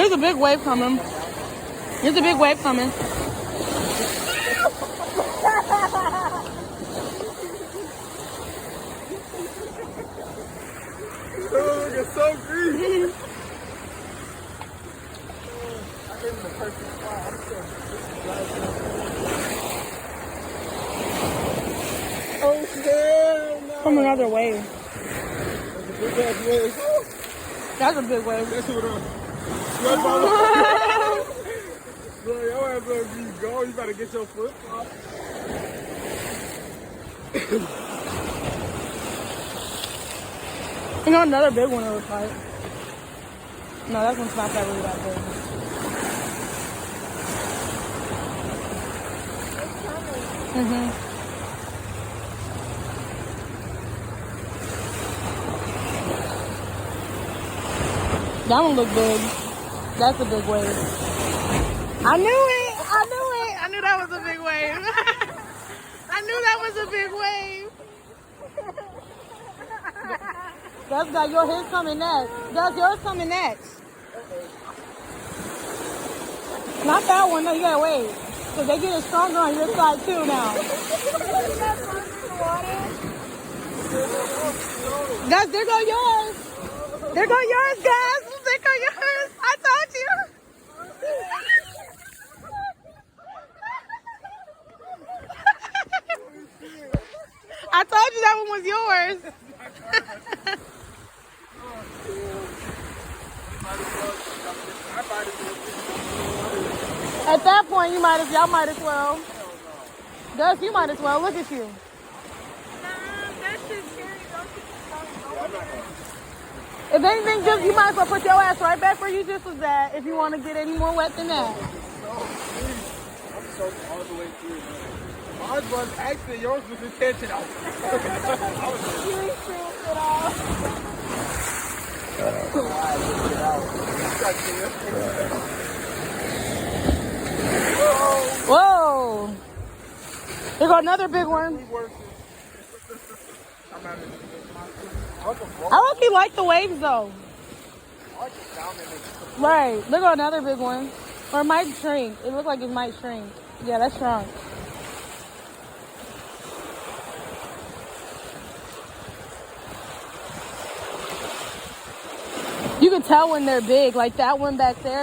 Here's a big wave coming. Here's a big wave coming. Oh, it's so green. Oh, hell no. From another wave. That's a big ass wave. That's a big wave. That's what Bro, your ass gonna be gone. You better get your foot off. You know another big one it looks like. No, that one's not that really that big. That one look big. That's a big wave. I knew it. I knew it. I knew that was a big wave. I knew that was a big wave. That's got his coming next. That's yours coming next. Not that one. No, you gotta wait. Because they get it stronger on your side too now. Guys, there go yours. There go yours, guys. There go yours. I told you. I told you that one was yours. At that point, y'all might as well. Gus, you might as well. Look at you. If anything, just you might as well put your ass right back where you just was at if you want to get any more wet than that. I'm so all the way through. Mine was actually yours was intentional. You ain't serious at all. Whoa! There go another big one. I don't think like the waves though. Right. Look at another big one. Or it might shrink. It looks like it might shrink. Yeah, that's shrunk. You can tell when they're big. Like that one back there.